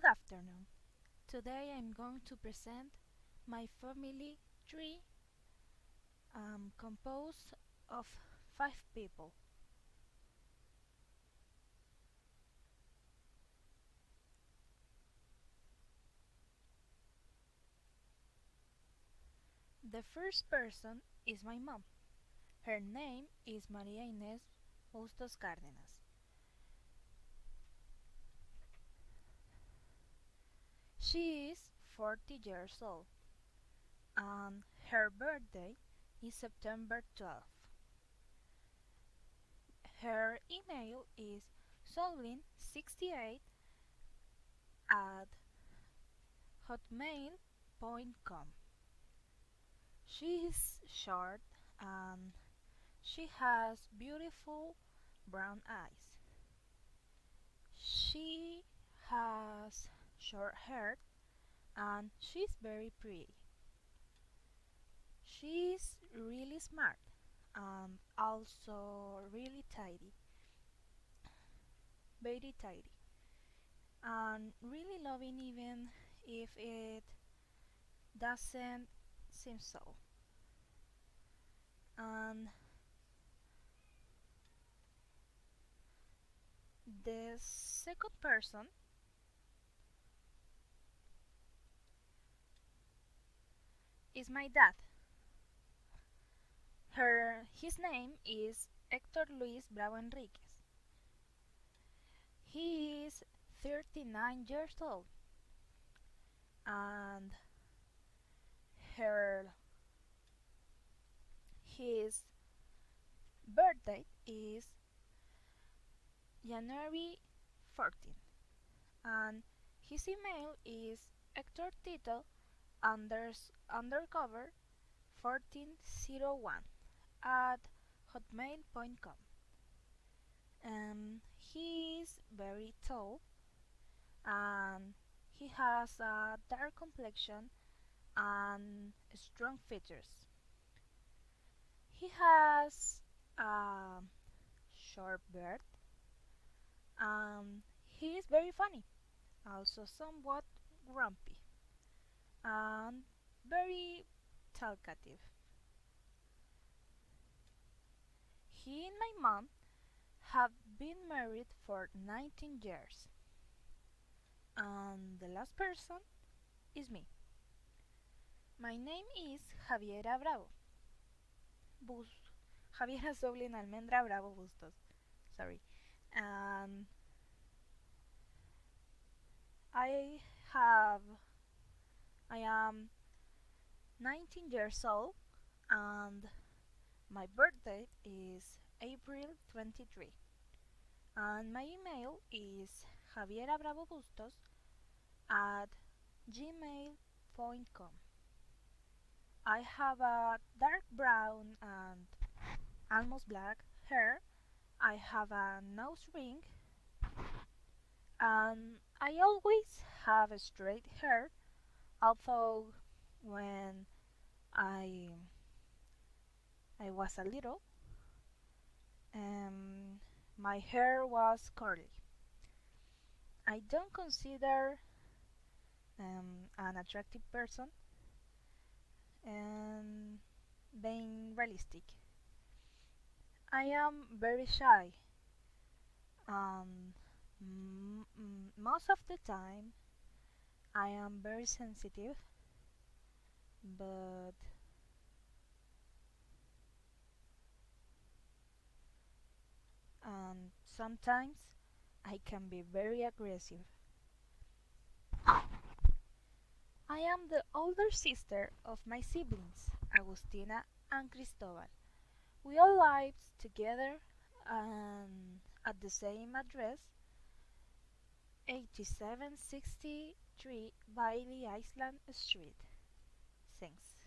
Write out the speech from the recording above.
Good afternoon. Today I'm going to present my family tree composed of 5 people. The first person is my mom. Her name is Maria Inés Bustos Cárdenas. She is 40 years old and her birthday is September 12th. Her email is solvin68 at hotmail.com. She is short and she has beautiful brown eyes. She has short hair and she's very pretty. She's really smart and also really tidy, very tidy, and really loving even if it doesn't seem so. And the second person is my dad. His name is Hector Luis Bravo Enriquez. He is 39 years old and her his birthday is January 14th and his email is Hector Tito undercover 1401 at hotmail.com. He is very tall and he has a dark complexion and strong features. He has a short beard and he is very funny, also somewhat grumpy and very talkative. He and my mom have been married for 19 years and the last person is me. My name is Javiera Bravo. Javiera Soblin Almendra Bravo Bustos. Sorry. And I have I am 19 years old and my birthday is April 23 and my email is javierabravobustos at gmail.com. I have a dark brown and almost black hair. I have a nose ring and I always have straight hair, although when I I was a little, my hair was curly. I don't consider an attractive person and being realistic. I am very shy and most of the time I am very sensitive, but sometimes I can be very aggressive. I am the older sister of my siblings, Agustina and Cristobal. We all live together at the same address, 8763 Bailey Island Street. Thanks.